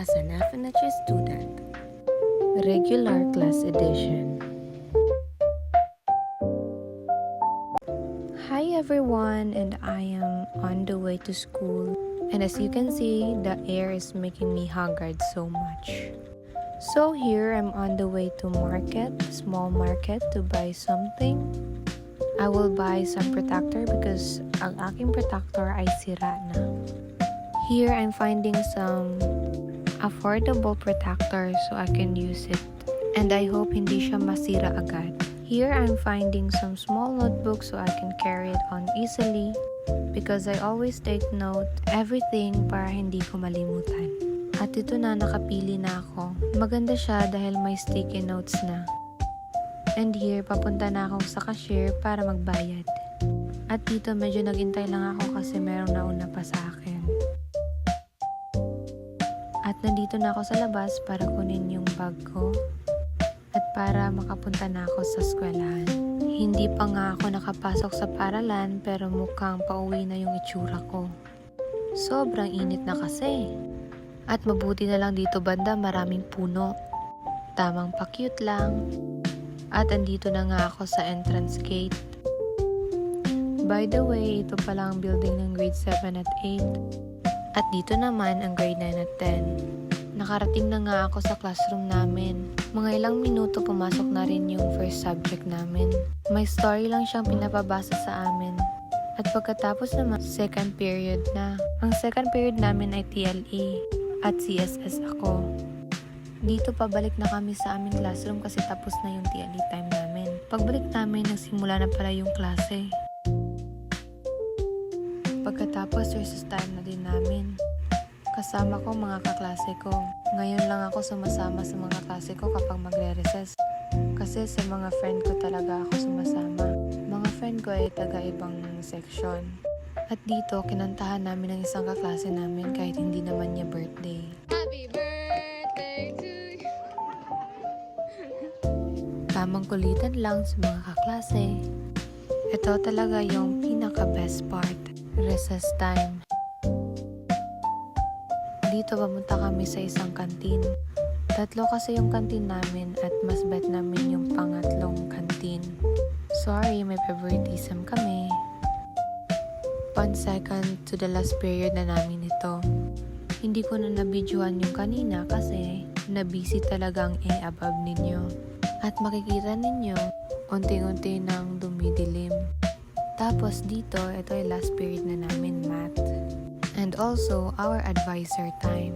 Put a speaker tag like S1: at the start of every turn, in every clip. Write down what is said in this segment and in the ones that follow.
S1: as an FNH student. Regular Class Edition. Hi everyone, and I am on the way to school. And as you can see, the air is making me haggard so much. So here I'm on the way to market, small market, to buy something. I will buy some protector because ang aking protector ay sira na. Here I'm finding some affordable protector so I can use it. And I hope hindi siya masira agad. Here I'm finding some small notebooks so I can carry it on easily because I always take note everything para hindi ko malimutan. At ito na, nakapili na ako. Maganda siya dahil may sticky notes na. And here, papunta na ako sa cashier para magbayad. At dito, medyo naghintay lang ako kasi merong nauna pa sa akin. At nandito na ako sa labas para kunin yung bag ko. At para makapunta na ako sa eskwelahan. Hindi pa nga ako nakapasok sa paralan pero mukhang pauwi na yung itsura ko. Sobrang init na kasi. At mabuti na lang dito banda maraming puno. Tamang pa-cute lang. At andito na nga ako sa entrance gate. By the way, ito pala ang building ng grade 7 at 8. At dito naman ang grade 9 at 10. Nakarating na nga ako sa classroom namin. Mga ilang minuto pumasok na rin yung first subject namin. May story lang siyang pinapabasa sa amin. At pagkatapos naman, second period na. Ang second period namin ay TLE at CSS ako. Dito pabalik na kami sa aming classroom kasi tapos na yung TLE time namin. Pagbalik namin, nagsimula na pala yung klase. Pagkatapos, recess time na din namin. Kasama ko mga kaklase ko. Ngayon lang ako sumasama sa mga klase ko kapag magre-recess. Kasi sa mga friend ko talaga ako sumasama. Mga friend ko ay taga-ibang section. At dito, kinantahan namin ng isang kaklase namin kahit hindi naman niya birthday.
S2: Happy birthday to you.
S1: Tamang kulitan lang sa mga kaklase. Ito talaga yung pinaka-best part. Recess time. Dito pamunta kami sa isang kantin. Tatlo kasi yung kantin namin at mas bet namin yung pangatlong kantin. Sorry, may favoritism kami. 1 second to the last period na namin ito. Hindi ko na nabidyohan yung kanina kasi na-busy talaga ang A above ninyo. At makikita ninyo, unti-unti nang dumidilim. Tapos dito, ito ay last period na namin, math. And also, our advisor time.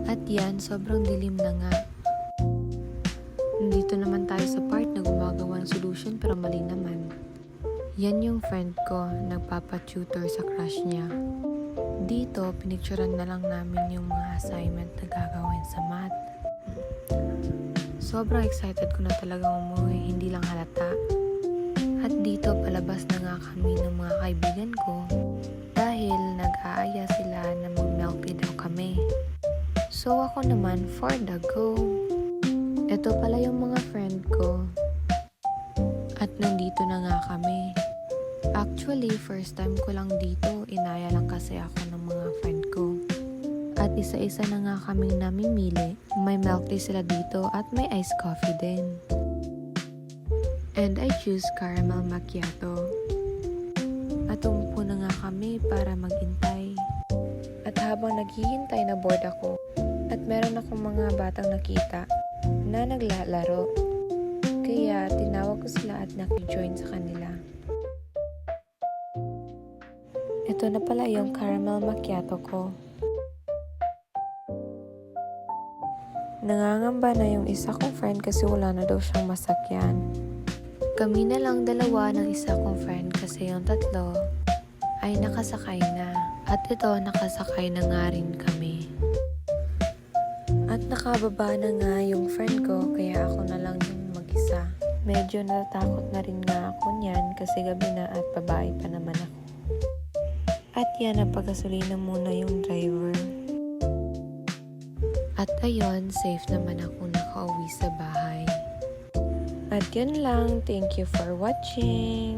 S1: At yan, sobrang dilim na nga. Nandito naman tayo sa part na gumagawa ng solution pero mali naman. Yan yung friend ko, nagpapa-tutor sa crush niya. Dito, pinicturan na lang namin yung mga assignment na gagawin sa math. Sobrang excited ko na talaga umuwi, hindi lang halata. At dito, palabas na nga kami ng mga kaibigan ko dahil nag-aaya sila na mag-milk tea daw kami. So ako naman, for the go. Ito pala yung mga friend ko. At nandito na nga kami. Actually, first time ko lang dito, inaya lang kasi ako ng mga friend ko. At isa-isa na nga kaming namimili. May milk tea sila dito at may iced coffee din. And I choose caramel macchiato. At umupo na nga kami para maghintay. At habang naghihintay na bored ako, at meron akong mga batang nakita na naglalaro. Kaya tinawag ko sila at nakijoin sa kanila. Ito na pala yung caramel macchiato ko. Nangangamba na yung isa kong friend kasi wala na daw siyang masakyan. Kami na lang dalawa ng isa kong friend kasi yung tatlo ay nakasakay na. At ito, nakasakay na nga rin kami. At nakababa na nga yung friend ko kaya ako na lang yung mag-isa. Medyo natatakot na rin nga ako niyan kasi gabi na at babae pa naman ako. At yan, napagasolina muna yung driver. At ayun, safe naman ako nakauwi sa bahay. At yun lang. Thank you for watching.